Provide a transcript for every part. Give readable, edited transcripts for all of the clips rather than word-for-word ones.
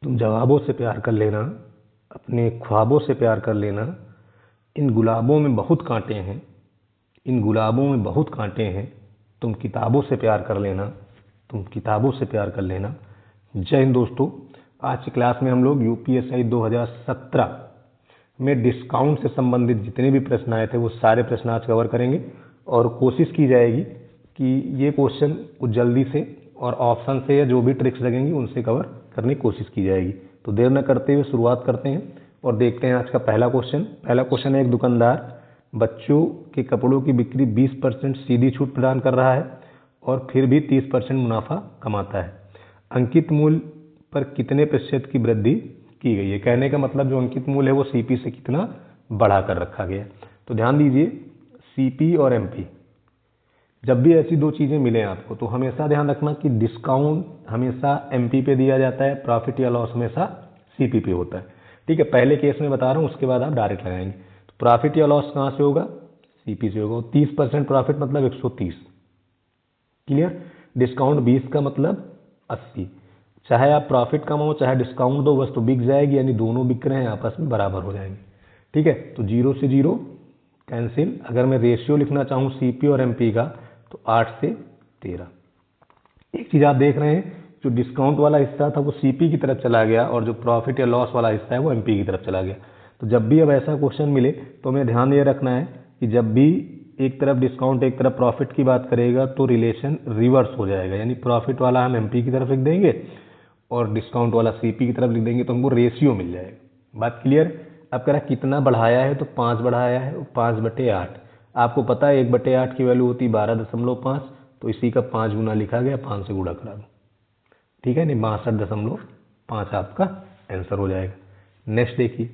तुम जवाबों से प्यार कर लेना, अपने ख्वाबों से प्यार कर लेना। इन गुलाबों में बहुत कांटे हैं, इन गुलाबों में बहुत कांटे हैं। तुम किताबों से प्यार कर लेना, तुम किताबों से प्यार कर लेना। जय हिंद दोस्तों। आज की क्लास में हम लोग यूपीएससी 2017 में डिस्काउंट से संबंधित जितने भी प्रश्न आए थे वो सारे प्रश्न आज कवर करेंगे और कोशिश की जाएगी कि ये क्वेश्चन कुछ जल्दी से और ऑप्शन से या जो भी ट्रिक्स लगेंगी उनसे कवर करने की कोशिश की जाएगी। तो देर न करते हुए शुरुआत करते हैं और देखते हैं आज का पहला क्वेश्चन है, एक दुकानदार बच्चों के कपड़ों की बिक्री 20% सीधी छूट प्रदान कर रहा है और फिर भी 30% मुनाफा कमाता है। अंकित मूल्य पर कितने प्रतिशत की वृद्धि की गई है। कहने का मतलब जो अंकित मूल्य है वो सीपी से कितना बढ़ा कर रखा गया। तो ध्यान दीजिए, सीपी और एमपी जब भी ऐसी दो चीज़ें मिलें आपको तो हमेशा ध्यान रखना कि डिस्काउंट हमेशा एमपी पे दिया जाता है, प्रॉफिट या लॉस हमेशा सीपी पे होता है। ठीक है, पहले केस में बता रहा हूँ, उसके बाद आप डायरेक्ट लगाएंगे। तो प्रॉफिट या लॉस कहाँ से होगा, सीपी से होगा। 30% प्रॉफिट मतलब 130, क्लियर। डिस्काउंट 20 का मतलब 80। चाहे आप प्रॉफिट कमाओ चाहे डिस्काउंट दो, वस्तु बिक जाएगी, यानी दोनों बिक रहे हैं, आपस में बराबर हो जाएंगे। ठीक है, तो 0 से 0 कैंसिल। अगर मैं रेशियो लिखना चाहूँ सीपी और एमपी का तो 8 से 13। एक चीज़ आप देख रहे हैं, जो डिस्काउंट वाला हिस्सा था वो सीपी की तरफ चला गया और जो प्रॉफिट या लॉस वाला हिस्सा है वो एमपी की तरफ चला गया। तो जब भी अब ऐसा क्वेश्चन मिले तो हमें ध्यान ये रखना है कि जब भी एक तरफ डिस्काउंट एक तरफ प्रॉफिट की बात करेगा तो रिलेशन रिवर्स हो जाएगा, यानी प्रॉफिट वाला हम एमपी की तरफ लिख देंगे और डिस्काउंट वाला सीपी की तरफ लिख देंगे तो हमको रेशियो मिल जाएगा। बात क्लियर। अब कह रहा कितना बढ़ाया है तो 5 बढ़ाया है, 5/8। आपको पता है 1/8 की वैल्यू होती 12.5, तो इसी का 5 गुना लिखा गया, 5 से गुणा करा दो। ठीक है, नहीं 62.5 आपका आंसर हो जाएगा। नेक्स्ट देखिए,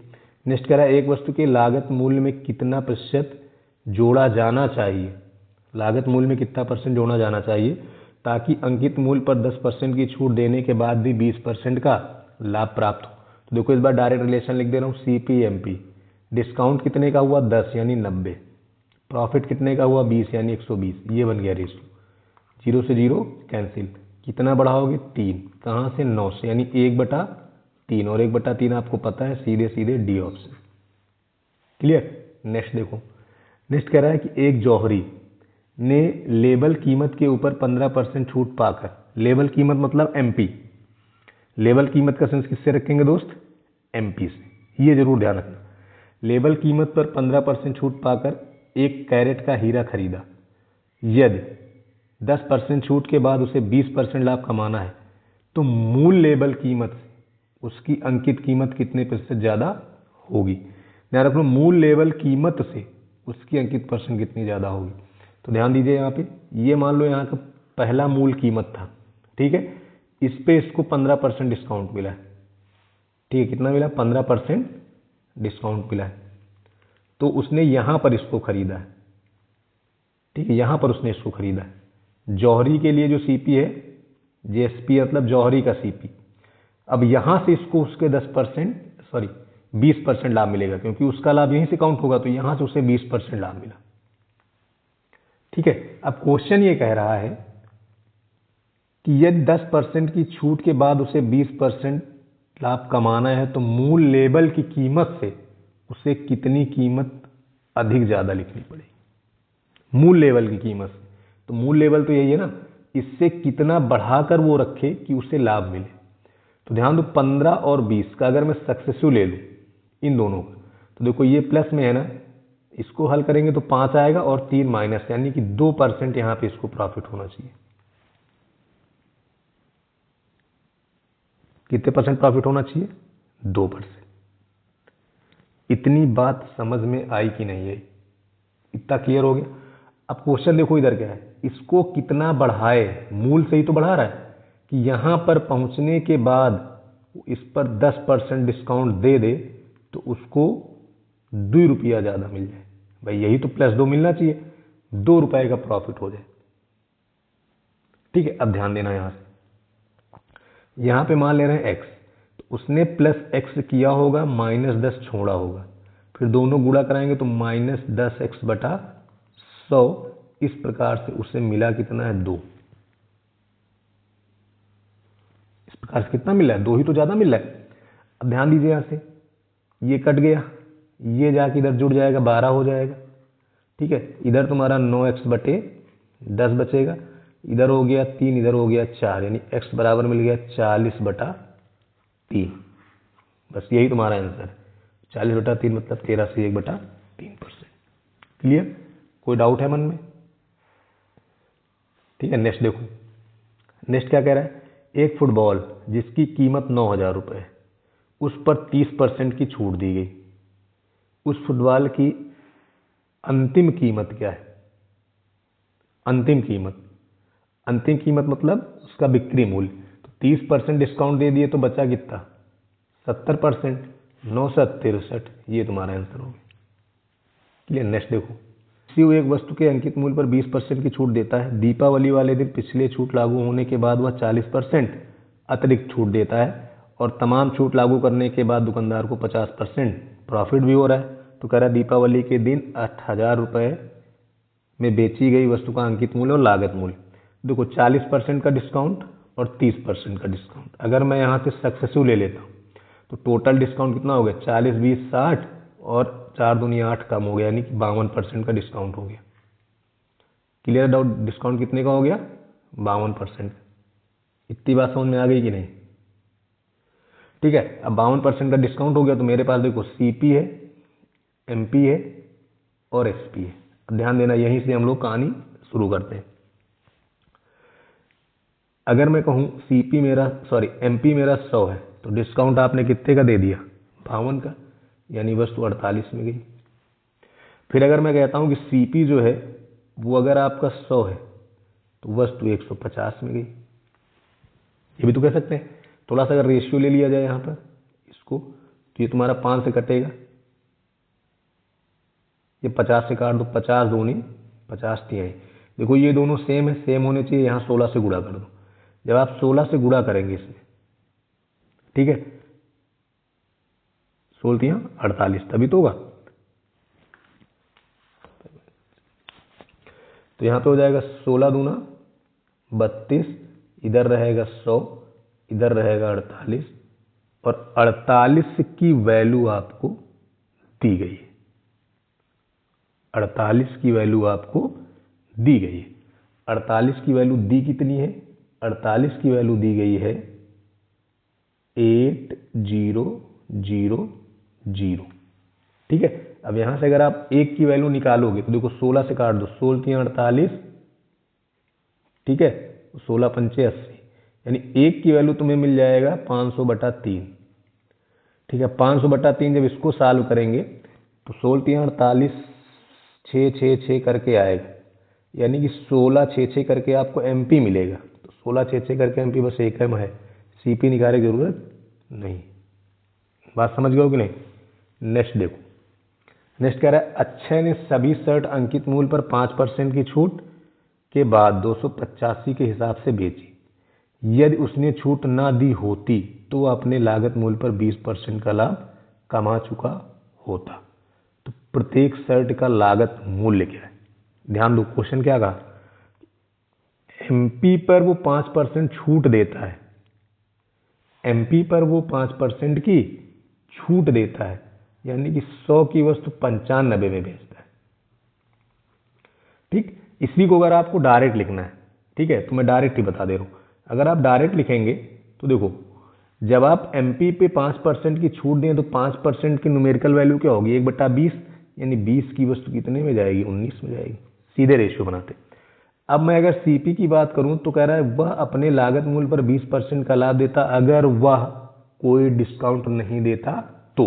नेक्स्ट कह रहा है एक वस्तु के लागत मूल्य में कितना प्रतिशत जोड़ा जाना चाहिए। लागत मूल्य में कितना % जोड़ा जाना चाहिए ताकि अंकित मूल्य पर 10% की छूट देने के बाद भी 20% का लाभ प्राप्त हो। तो देखो इस बार डायरेक्ट रिलेशन लिख दे रहा हूँ, सीपी एमपी। डिस्काउंट कितने का हुआ 10 यानी 90, प्रॉफिट कितने का हुआ 20 यानी 120, ये बन गया रेशियो। 0 से 0 कैंसिल। कितना बढ़ाओगे 3, कहाँ से 9 से, यानी 1/3 और 1/3 आपको पता है सीधे सीधे डी ऑप्शन। क्लियर। नेक्स्ट देखो, नेक्स्ट कह रहा है कि एक जौहरी ने लेबल कीमत के ऊपर 15% छूट पाकर, लेबल कीमत मतलब एमपी, लेबल कीमत का सेंस किससे रखेंगे दोस्त, एमपी से, ये जरूर ध्यान रखना। लेबल कीमत पर 15% छूट पाकर 1 कैरेट का हीरा खरीदा। यदि 10% छूट के बाद उसे 20% लाभ कमाना है तो मूल लेबल कीमत से उसकी अंकित कीमत कितने प्रतिशत ज़्यादा होगी। ध्यान रखना, मूल लेबल कीमत से उसकी अंकित % कितनी ज़्यादा होगी। तो ध्यान दीजिए यहाँ पे, ये मान लो यहाँ का पहला मूल कीमत था, ठीक है, इस पे इसको 15% डिस्काउंट मिला है। ठीक है, कितना मिला, 15% डिस्काउंट मिला है, तो उसने यहाँ पर इसको खरीदा है। ठीक है, यहाँ पर उसने इसको खरीदा है। जौहरी के लिए जो सीपी है, जेएसपी मतलब जौहरी का सीपी। अब यहाँ से इसको उसके 20% लाभ मिलेगा, क्योंकि उसका लाभ यहीं से काउंट होगा, तो यहाँ से उसे 20% लाभ मिला। ठीक है, अब क्वेश्चन ये कह रहा है कि यदि 10% की छूट के बाद उसे 20% लाभ कमाना है तो मूल लेबल की कीमत से उसे कितनी कीमत अधिक ज़्यादा लिखनी पड़ेगी। मूल लेवल की कीमत से, तो मूल लेवल तो यही है ना, इससे कितना बढ़ाकर वो रखे कि उसे लाभ मिले। तो ध्यान दो, 15 और 20 का अगर मैं सक्सेसिव ले लूँ इन दोनों का, तो देखो ये प्लस में है ना, इसको हल करेंगे तो 5 आएगा और 3 माइनस, यानी कि 2% यहाँ पे इसको प्रॉफिट होना चाहिए। कितने % प्रॉफिट होना चाहिए, 2%। इतनी बात समझ में आई कि नहीं आई, इतना क्लियर हो गया। अब क्वेश्चन देखो इधर क्या है, इसको कितना बढ़ाए, मूल से ही तो बढ़ा रहा है कि यहाँ पर पहुँचने के बाद इस पर 10% डिस्काउंट दे दे तो उसको 2 रुपया ज़्यादा मिल जाए। भाई यही तो +2 मिलना चाहिए, 2 रुपये का प्रॉफिट हो जाए। ठीक है, अब ध्यान देना, यहाँ पे मान ले रहे हैं x, तो उसने +x किया होगा, -10 छोड़ा होगा, फिर दोनों गुणा कराएंगे तो -10x/100। इस प्रकार से उसे मिला कितना है, 2। प्रकार से कितना मिल रहा है, 2 ही तो ज़्यादा मिल रहा है। अब ध्यान दीजिए, यहाँ से ये कट गया, ये जाके इधर जुड़ जाएगा, 12 हो जाएगा। ठीक है, इधर तुम्हारा 9x/10 बचेगा, इधर हो गया 3, इधर हो गया 4, यानी x बराबर मिल गया 40/3। बस यही तुम्हारा आंसर है, 40/3 मतलब 13 से 1/3%। क्लियर? कोई डाउट है मन में? ठीक है, नेक्स्ट देखो। नेक्स्ट क्या कह रहा है, एक फुटबॉल जिसकी कीमत 9,000 रुपये है, उस पर 30% की छूट दी गई। उस फुटबॉल की अंतिम कीमत क्या है? अंतिम कीमत मतलब उसका बिक्री मूल्य। तो 30% डिस्काउंट दे दिए तो बचा कितना? 70%, 9 से 63, ये तुम्हारा आंसर होगा। क्लियर? नेक्स्ट देखो, किसी एक वस्तु के अंकित मूल्य पर 20% की छूट देता है। दीपावली वाले दिन पिछले छूट लागू होने के बाद वह 40% अतिरिक्त छूट देता है और तमाम छूट लागू करने के बाद दुकानदार को 50% प्रॉफिट भी हो रहा है। तो कह रहा है दीपावली के दिन 8,000 रुपये में बेची गई वस्तु का अंकित मूल्य और लागत मूल्य। देखो 40% का डिस्काउंट और 30% का डिस्काउंट। अगर मैं यहाँ से सक्सेसिव ले लेता हूँ तो टोटल डिस्काउंट कितना हो गया? 40, 20, 60 और 4 दूनी 8 कम हो गया, यानी कि 52% का डिस्काउंट हो गया। Clear doubt? डिस्काउंट कितने का हो गया? 52%। इतनी बात समझ में आ गई कि नहीं? ठीक है, अब 52% का डिस्काउंट हो गया तो मेरे पास देखो सीपी है, एमपी है और एसपी है। अब ध्यान देना, यहीं से हम लोग कहानी शुरू करते हैं। अगर मैं कहूँ एमपी मेरा 100 है तो डिस्काउंट आपने कितने का दे दिया? 52 का, यानी वस्तु 48 में गई। फिर अगर मैं कहता हूँ कि सीपी जो है वो अगर आपका 100 है तो वस्तु 150 में गई। ये भी तो कह सकते हैं। थोड़ा सा अगर रेशियो ले लिया जाए यहाँ पर इसको, तो ये तुम्हारा 5 से कटेगा, ये 50 से काट दो, 50 दूनी 50 तिहाई। देखो ये दोनों सेम है, सेम होने चाहिए। यहाँ 16 से गुणा कर दो। जब आप 16 से गुणा करेंगे इसमें, ठीक है, 16 तिहाई 48, तभी तो होगा। तो यहाँ पे हो जाएगा 16 दूना 32, इधर रहेगा 100, इधर रहेगा 48 और 48 की वैल्यू आपको दी गई है। 48 की वैल्यू आपको दी गई है। 48 की वैल्यू दी कितनी है? 48 की वैल्यू दी गई है 8000। ठीक है, अब यहां से अगर आप 1 की वैल्यू निकालोगे तो देखो 16 से काट दो, 16 तिहाई 48, ठीक है, 16 पंचे 80, यानी 1 की वैल्यू तुम्हें मिल जाएगा 500/3। ठीक है, 500/3 जब इसको सॉल्व करेंगे तो 16 तिहाई 48 6 6 6 करके आएगा, यानी कि 16 6 6 करके आपको एमपी मिलेगा। तो 16 6 6 करके एमपी बस एक है, सीपी निकालने की जरूरत नहीं। बात समझ गए हो कि नहीं? नेक्स्ट देखो, नेक्स्ट कह रहा है अक्षय ने सभी शर्ट अंकित मूल्य पर 5% की छूट के बाद 285 के हिसाब से बेची। यदि उसने छूट ना दी होती तो अपने लागत मूल्य पर 20% का लाभ कमा चुका होता। तो प्रत्येक शर्ट का लागत मूल्य क्या है? ध्यान दो, क्वेश्चन क्या कहा? एमपी पर वो 5% छूट देता है, एमपी पर वो 5% की छूट देता है, यानी कि 100 की वस्तु 95 में बेचता है। ठीक, इसी को अगर आपको डायरेक्ट लिखना है, ठीक है, तो मैं डायरेक्ट ही बता दे रहा हूं। अगर आप डायरेक्ट लिखेंगे तो देखो, जब आप एमपी पे 5% की छूट दें तो 5% की न्यूमेरिकल वैल्यू क्या होगी? 1/20, यानी 20 की वस्तु कितने में जाएगी? 19 में जाएगी। सीधे रेशियो बनाते। अब मैं अगर सीपी की बात करूं तो कह रहा है वह अपने लागत मूल्य पर 20% का लाभ देता अगर वह कोई डिस्काउंट नहीं देता तो।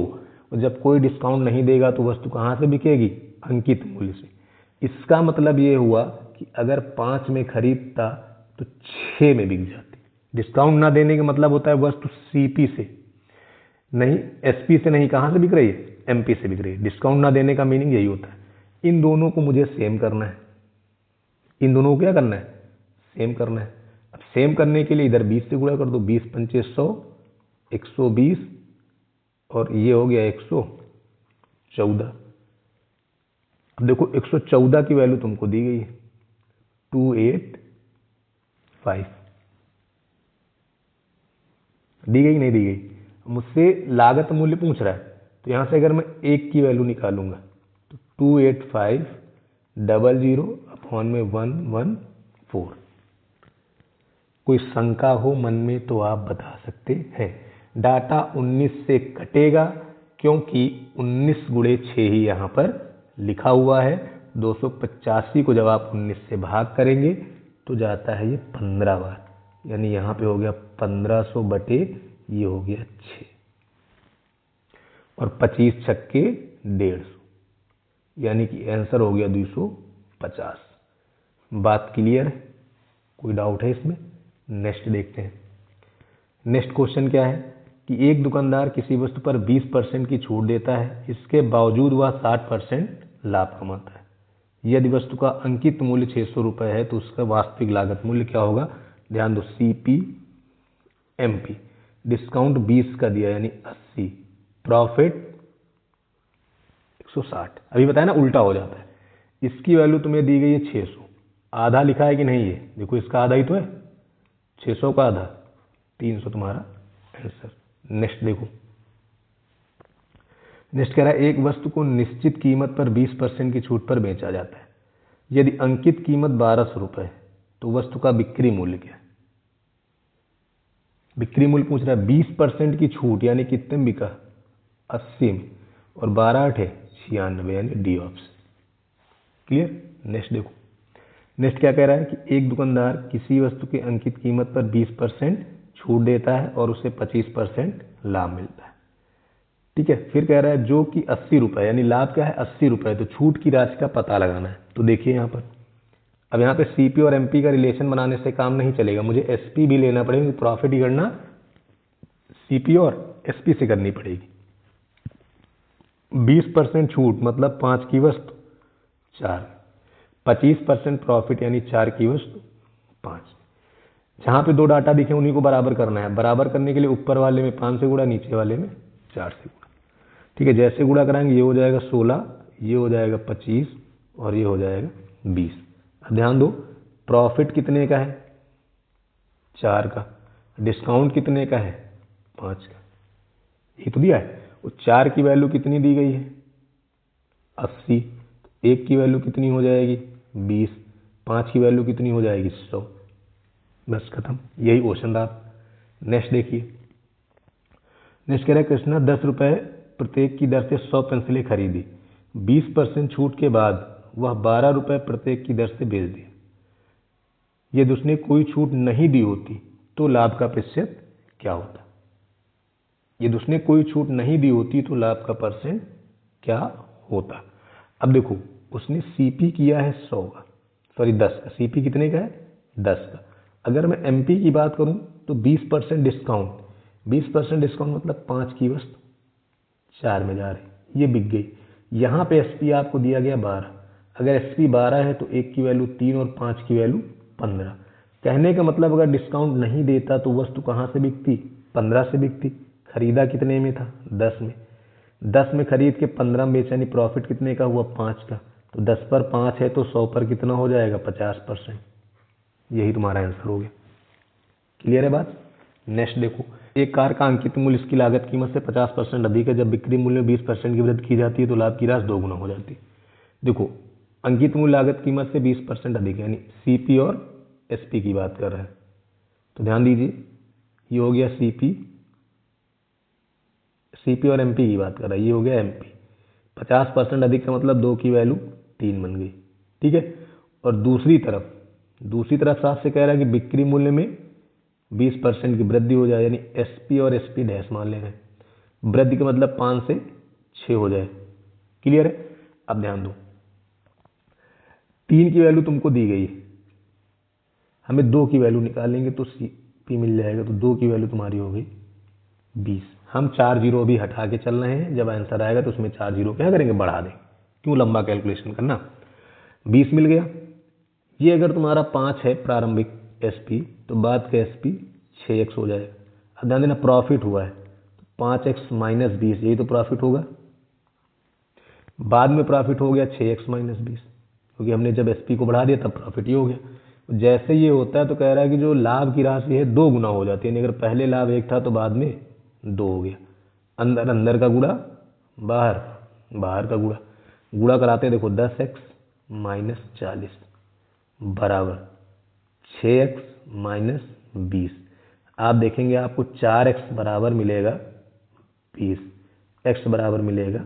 और जब कोई डिस्काउंट नहीं देगा तो वस्तु कहां से बिकेगी? अंकित मूल्य से। इसका मतलब ये हुआ कि अगर 5 में खरीदता तो 6 में बिक जाती। डिस्काउंट ना देने का मतलब होता है वस्तु सीपी से नहीं, एसपी से नहीं, कहां से बिक रही है? एमपी से बिक रही है। डिस्काउंट ना देने का मीनिंग यही होता है। इन दोनों को मुझे सेम करना है। इन दोनों को क्या करना है? सेम करना है। अब सेम करने के लिए इधर 20 से गुणा कर दो, 20 पंचे 100, 120 और ये हो गया 114। अब देखो 114 की वैल्यू तुमको दी गई है 285। दी गई नहीं दी गई, मुझसे लागत मूल्य पूछ रहा है। तो यहाँ से अगर मैं 1 की वैल्यू निकालूंगा तो 28500 अपॉन में 114। कोई शंका हो मन में तो आप बता सकते हैं। डाटा 19 से कटेगा क्योंकि 19 गुणे 6 ही यहाँ पर लिखा हुआ है। 285 को जब आप 19 से भाग करेंगे तो जाता है ये 15 बार, यानी यहाँ पे हो गया 1500 बटे ये हो गया 6 और 25 छक्के 150, यानी कि आंसर हो गया 250। बात क्लियर है? कोई डाउट है इसमें? नेक्स्ट देखते हैं। नेक्स्ट क्वेश्चन क्या है कि एक दुकानदार किसी वस्तु पर 20% की छूट देता है, इसके बावजूद वह 60% लाभ कमाता है। यदि वस्तु का अंकित मूल्य 600 रुपये है तो उसका वास्तविक लागत मूल्य क्या होगा? ध्यान दो, CP MP, डिस्काउंट 20 का दिया यानी 80, प्रॉफिट 160। अभी बताया ना उल्टा हो जाता है। इसकी वैल्यू तुम्हें दी गई है 600, आधा लिखा है कि नहीं? है देखो, इसका आधा ही तो है, 600 का आधा 300 तुम्हारा आंसर। नेक्स्ट देखो, नेक्स्ट कह रहा है एक वस्तु को निश्चित कीमत पर 20% की छूट पर बेचा जाता है। यदि अंकित कीमत 1200 रुपये है तो वस्तु का बिक्री मूल्य क्या है? बिक्री मूल्य पूछ रहा है। 20% की छूट यानी कितने में बिका? 80 में, और 12 है 96, यानी डी ऑप्शन। क्लियर? नेक्स्ट देखो, नेक्स्ट क्या कह रहा है कि एक दुकानदार किसी वस्तु की अंकित कीमत पर 20% छूट देता है और उसे 25% लाभ मिलता है। ठीक है, फिर कह रहा है जो कि 80 रुपये, यानी लाभ क्या है? 80 रुपये, तो छूट की राशि का पता लगाना है। तो देखिए यहाँ पर, अब यहाँ पे CP और MP का रिलेशन बनाने से काम नहीं चलेगा, मुझे SP भी लेना पड़ेगा। प्रॉफिट की गणना CP और SP से करनी पड़ेगी। 20% छूट मतलब 5 की वस्तु 4, 25% प्रॉफिट यानी 4 की वस्तु 5। जहाँ पे दो डाटा दिखे उन्हीं को बराबर करना है। बराबर करने के लिए ऊपर वाले में 5 से गुणा, नीचे वाले में 4 से गुणा। ठीक है, जैसे गुणा कराएंगे ये हो जाएगा 16, ये हो जाएगा 25 और ये हो जाएगा 20। अब ध्यान दो, प्रॉफिट कितने का है? 4 का। डिस्काउंट कितने का है? 5 का। ये तो दिया है। और 4 की वैल्यू कितनी दी गई है? 80। 1 की वैल्यू कितनी हो जाएगी? 20। 5 की वैल्यू कितनी हो जाएगी? 100। बस खत्म, यही क्वेश्चन था। नेक्स्ट देखिए, नेक्स्ट कह रहा है कृष्णा 10 रुपये प्रत्येक की दर से 100 पेंसिलें खरीदी। 20% छूट के बाद वह 12 रुपये प्रत्येक की दर से बेच दिया। यदि उसने कोई छूट नहीं दी होती तो लाभ का प्रतिशत क्या होता? यदि उसने कोई छूट नहीं दी होती तो लाभ का परसेंट क्या होता? अब देखो, उसने CP किया है 100 का, सॉरी 10 का। CP कितने का है? 10 का। अगर मैं MP की बात करूं तो 20% डिस्काउंट, 20% डिस्काउंट मतलब 5 की वस्तु 4 में जा रही, ये बिक गई। यहाँ पे SP आपको दिया गया 12। अगर SP 12 है तो 1 की वैल्यू 3 और 5 की वैल्यू 15। कहने का मतलब अगर डिस्काउंट नहीं देता तो वस्तु कहाँ से बिकती? 15 से बिकती। खरीदा कितने में था? 10 में। 10 में खरीद के 15 में बेचा, यानी प्रॉफिट कितने का हुआ? 5 का। तो 10 पर 5 है तो 100 पर कितना हो जाएगा? 50%। यही तुम्हारा आंसर हो गया। क्लियर है बात? नेक्स्ट देखो, एक कार का अंकित मूल्य इसकी लागत कीमत से 50% अधिक है। जब बिक्री मूल्य में 20% की वृद्धि की जाती है तो लाभ की राशि 2 गुना हो जाती है। देखो, अंकित मूल्य लागत कीमत से 20% अधिक है, यानी CP और SP की बात कर रहे हैं। तो ध्यान दीजिए, ये हो गया CP और MP की बात कर रहा है, ये हो गया MP। 50% अधिक का मतलब 2 की वैल्यू 3 बन गई। ठीक है, और दूसरी तरफ साफ से कह रहा है कि बिक्री मूल्य में 20% की वृद्धि हो जाए, यानी SP और SP डैश मान ले रहे हैं। वृद्धि का मतलब 5 से 6 हो जाए। क्लियर है? अब ध्यान दो, 3 की वैल्यू तुमको दी गई है, हमें 2 की वैल्यू निकालेंगे तो CP मिल जाएगा। तो 2 की वैल्यू तुम्हारी हो गई 20। हम 4 जीरो अभी हटा के चल रहे हैं, जब आंसर आएगा तो उसमें 4 जीरो क्या करेंगे? बढ़ा दें। क्यों लंबा कैलकुलेशन करना? 20 मिल गया। ये अगर तुम्हारा 5 है प्रारंभिक SP तो बाद का SP 6x हो जाएगा। अब ध्यान देना, प्रॉफिट हुआ है तो 5x माइनस 20, यही तो प्रॉफिट होगा। बाद में प्रॉफिट हो गया 6x माइनस 20, क्योंकि हमने जब SP को बढ़ा दिया तब प्रॉफिट ये हो गया। जैसे ये होता है तो कह रहा है कि जो लाभ की राशि है 2 गुना हो जाती है, यानी अगर पहले लाभ 1 था तो बाद में 2 हो गया। अंदर अंदर का गुणा, बाहर बाहर का गुणा, गुणा कराते हैं देखो 10x माइनस 40 बराबर 6x माइनस 20। आप देखेंगे आपको 4x बराबर मिलेगा 20, x बराबर मिलेगा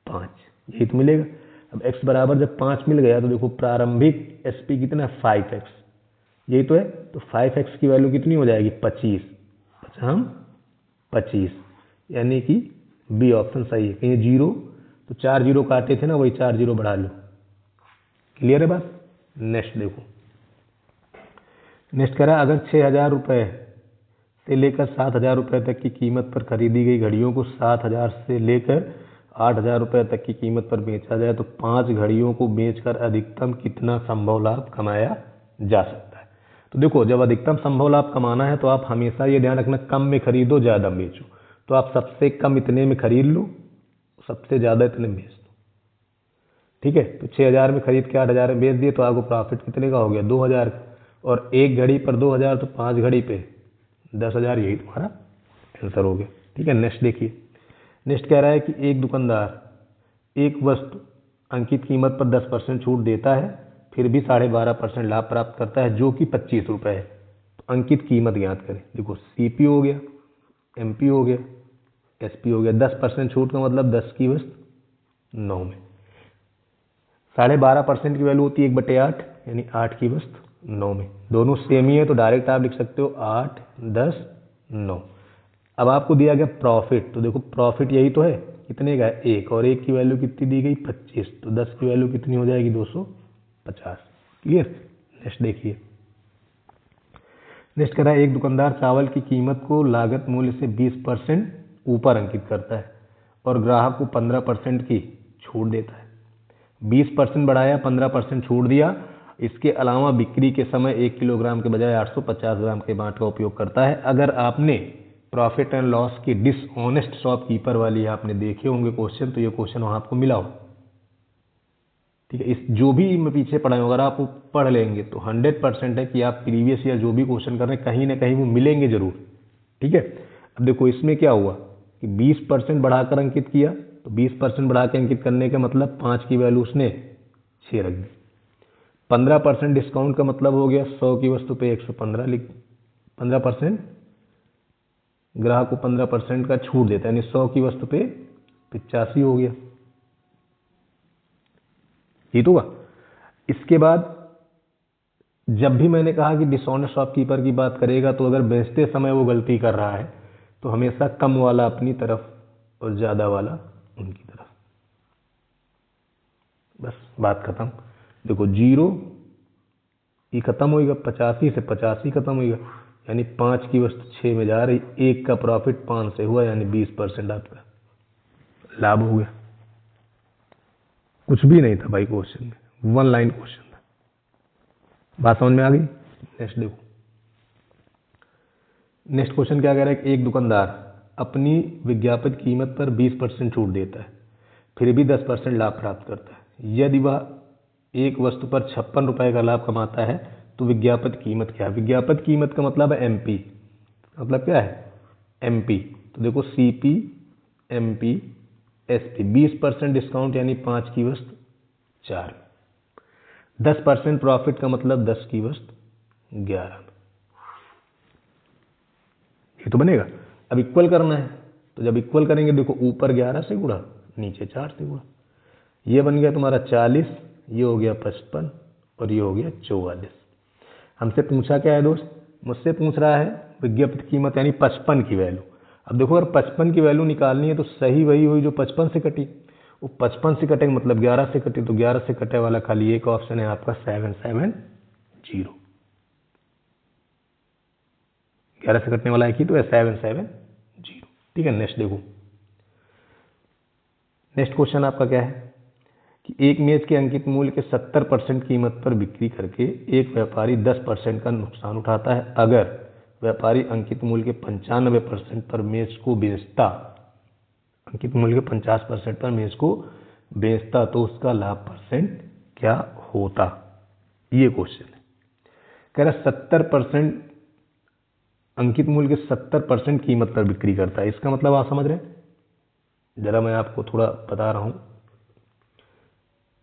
5, यही तो मिलेगा। अब x बराबर जब 5 मिल गया तो देखो प्रारंभिक SP कितना है 5x, यही तो है। तो 5x की वैल्यू कितनी हो जाएगी 25, 25, यानी कि बी ऑप्शन सही है। कहीं जीरो तो 4 जीरो काटे थे ना, वही 4 जीरो बढ़ा लो। क्लियर है बात। नेक्स्ट देखो, नेक्स्ट कह रहा है अगर 6,000 रुपये से लेकर 7,000 रुपये तक की कीमत पर खरीदी गई घड़ियों को 7,000 से लेकर 8,000 रुपये तक की कीमत पर बेचा जाए तो 5 घड़ियों को बेचकर अधिकतम कितना संभव लाभ कमाया जा सकता है। तो देखो जब अधिकतम संभव लाभ कमाना है तो आप हमेशा ये ध्यान रखना कम में खरीदो ज़्यादा बेचो। तो आप सबसे कम इतने में खरीद लो, सबसे ज़्यादा इतने में बेच दो। ठीक है, तो 6,000 में खरीद के 8,000 में बेच दिए तो आपको प्रॉफिट कितने का हो गया 2,000, और एक घड़ी पर 2,000 तो 5 घड़ी पे 10,000, यही तुम्हारा आंसर हो गया। ठीक है, नेक्स्ट देखिए। नेक्स्ट कह रहा है कि एक दुकानदार एक वस्तु अंकित कीमत पर 10% छूट देता है फिर भी 12.5% लाभ प्राप्त करता है जो कि 25 रुपये है। तो अंकित कीमत ज्ञात करें। देखो CP हो गया, MP हो गया, SP हो गया। 10% छूट का मतलब 10 की वस्तु 9 में, 12.5% की वैल्यू होती है 1/8, यानी 8 की वस्तु 9 में। दोनों सेम ही है तो डायरेक्ट आप लिख सकते हो 8, 10, 9। अब आपको दिया गया प्रॉफिट, तो देखो प्रॉफिट यही तो है, कितने का है 1, और 1 की वैल्यू कितनी दी गई 25, तो 10 की वैल्यू कितनी हो जाएगी 250। क्लियर। नेक्स्ट देखिए। नेक्स्ट कह रहा है एक दुकानदार चावल की कीमत को लागत मूल्य से 20% ऊपर अंकित करता है और ग्राहक को 15% की छूट देता है। 20% बढ़ाया, 15% छूट दिया। इसके अलावा बिक्री के समय 1 किलोग्राम के बजाय 850 ग्राम के बाट का उपयोग करता है। अगर आपने प्रॉफिट एंड लॉस की डिसऑनेस्ट शॉपकीपर वाली आपने देखे होंगे क्वेश्चन, तो ये क्वेश्चन वहाँ आपको मिला हो। ठीक है, इस जो भी मैं पीछे पढ़ाए अगर आप पढ़ लेंगे तो 100% है कि आप प्रीवियस ईयर जो भी क्वेश्चन कर रहे हैं कहीं ना कहीं वो मिलेंगे जरूर। ठीक है, अब देखो इसमें क्या हुआ कि 20% बढ़ाकर अंकित किया, तो 20% बढ़ा के अंकित करने का मतलब 5 की वैल्यू उसने 6 रख दी। 15% डिस्काउंट का मतलब हो गया 100 की वस्तु पे 115 लिख, 15% ग्राहक को 15% का छूट देता है, यानी 100 की वस्तु पे 85 हो गया। ये तो हुआ। इसके बाद जब भी मैंने कहा कि डिसऑनेस्ट शॉपकीपर की बात करेगा तो अगर बेचते समय वो गलती कर रहा है तो हमेशा कम वाला अपनी तरफ और ज़्यादा वाला उनकी तरफ। बस बात खत्म। देखो 0 ये खत्म होएगा, 85 से 85 खत्म होएगा, यानी 5 की वस्तु 6 में जा रही, 1 का प्रॉफिट 5 से हुआ, यानी 20% आपका लाभ हो गया। कुछ भी नहीं था भाई क्वेश्चन में, 1 लाइन क्वेश्चन था। बात समझ में आ गई। नेक्स्ट देखो। नेक्स्ट क्वेश्चन क्या कह रहा है कि एक दुकानदार अपनी विज्ञापित कीमत पर 20% छूट देता है फिर भी 10% लाभ प्राप्त करता है। यदि वह एक वस्तु पर 56 रुपये का लाभ कमाता है तो विज्ञापित कीमत क्या है। विज्ञापित कीमत का मतलब है MP, मतलब क्या है MP। तो देखो CP, MP, SP। 20% डिस्काउंट यानी 5 की वस्तु 4, 10% प्रॉफिट का मतलब 10 की वस्तु 11। ये तो बनेगा। अब इक्वल करना है, तो जब इक्वल करेंगे देखो ऊपर 11 से गुणा, नीचे 4 से गुणा। ये बन गया तुम्हारा 40, ये हो गया 55 और ये हो गया 44। हमसे पूछा क्या है दोस्त, मुझसे पूछ रहा है विज्ञापित कीमत यानी 55 की वैल्यू। अब देखो अगर 55 की वैल्यू निकालनी है तो सही वही हुई जो 55 से कटी। वो 55 से कटेगा मतलब 11 से कटे, तो 11 से कटे वाला खाली एक ऑप्शन है आपका 770। 11 से कटने वाला एक ही तो है 770। ठीक है, नेक्स्ट देखो। नेक्स्ट क्वेश्चन आपका क्या है कि एक मेज के अंकित मूल्य के 70% कीमत पर बिक्री करके एक व्यापारी 10% का नुकसान उठाता है। अगर व्यापारी अंकित मूल्य के 95% पर मेज को बेचता, अंकित मूल्य के 50% पर मेज को बेचता तो उसका लाभ परसेंट क्या होता। ये क्वेश्चन है। कह रहा 70% अंकित मूल्य के 70% कीमत पर बिक्री करता है। इसका मतलब आप समझ रहे हैं? जरा मैं आपको थोड़ा बता रहा हूं।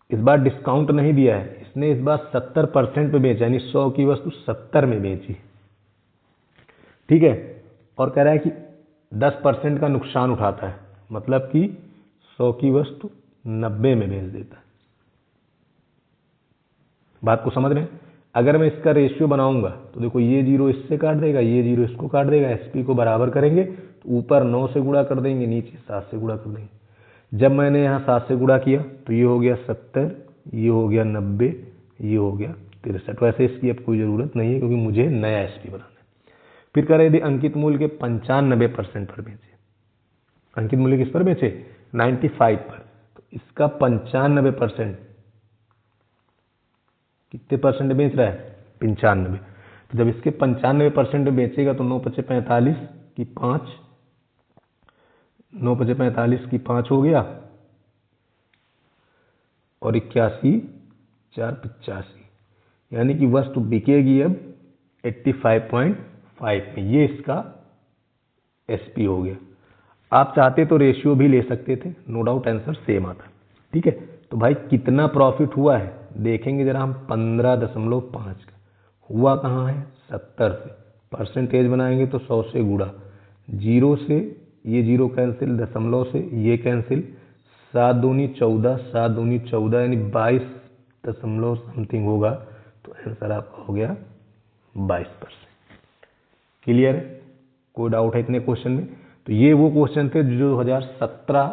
इस बार डिस्काउंट नहीं दिया है, इसने इस बार 70% पे बेचा, यानी 100 की वस्तु 70 में बेची, ठीक है। और कह रहा है कि 10% का नुकसान उठाता है, मतलब कि 100 की वस्तु 90 में बेच देता है। बात को समझ रहे हैं? अगर मैं इसका रेशियो बनाऊंगा तो देखो, ये 0 इससे काट देगा, ये 0 इसको काट देगा, एसपी को बराबर करेंगे तो ऊपर 9 से गुणा कर देंगे, नीचे 7 से गुणा कर देंगे। जब मैंने यहाँ 7 से गुणा किया तो ये हो गया 70, ये हो गया 90, ये हो गया 63। वैसे इसकी अब कोई ज़रूरत नहीं है क्योंकि मुझे नया एसपी बनाना है। फिर कह रहे यदि अंकित मूल्य के 95% पर बेचे, अंकित मूल्य किस पर बेचे? 95 पर, तो इसका 95% कितने परसेंट बेच रहा है? 95। तो जब इसके 95% बेचेगा तो 9 पचे 45 की 5, 9 पचे 45 की 5 हो गया, और 81 4 85, यानी कि वस्तु बिकेगी अब 85.5 में। ये इसका एसपी हो गया। आप चाहते तो रेशियो भी ले सकते थे, नो डाउट आंसर सेम आता, ठीक है। तो भाई कितना प्रॉफिट हुआ है देखेंगे जरा हम। 15.5 का हुआ कहाँ है? 70 से। परसेंटेज बनाएंगे तो 100 से गुणा, 0 से ये 0 कैंसिल, दशमलव से ये कैंसिल, 7 दूनी 14, 7 दूनी 14, यानी 22 दशमलव समथिंग होगा। तो आंसर आपका हो गया 22%। क्लियर है? कोई डाउट है इतने क्वेश्चन में? तो ये वो क्वेश्चन थे जो 2017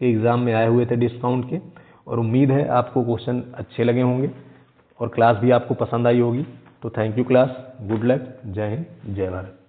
के एग्जाम में आए हुए थे डिस्काउंट के, और उम्मीद है आपको क्वेश्चन अच्छे लगे होंगे और क्लास भी आपको पसंद आई होगी। तो thank you class, good luck, जय हिंद, जय भारत।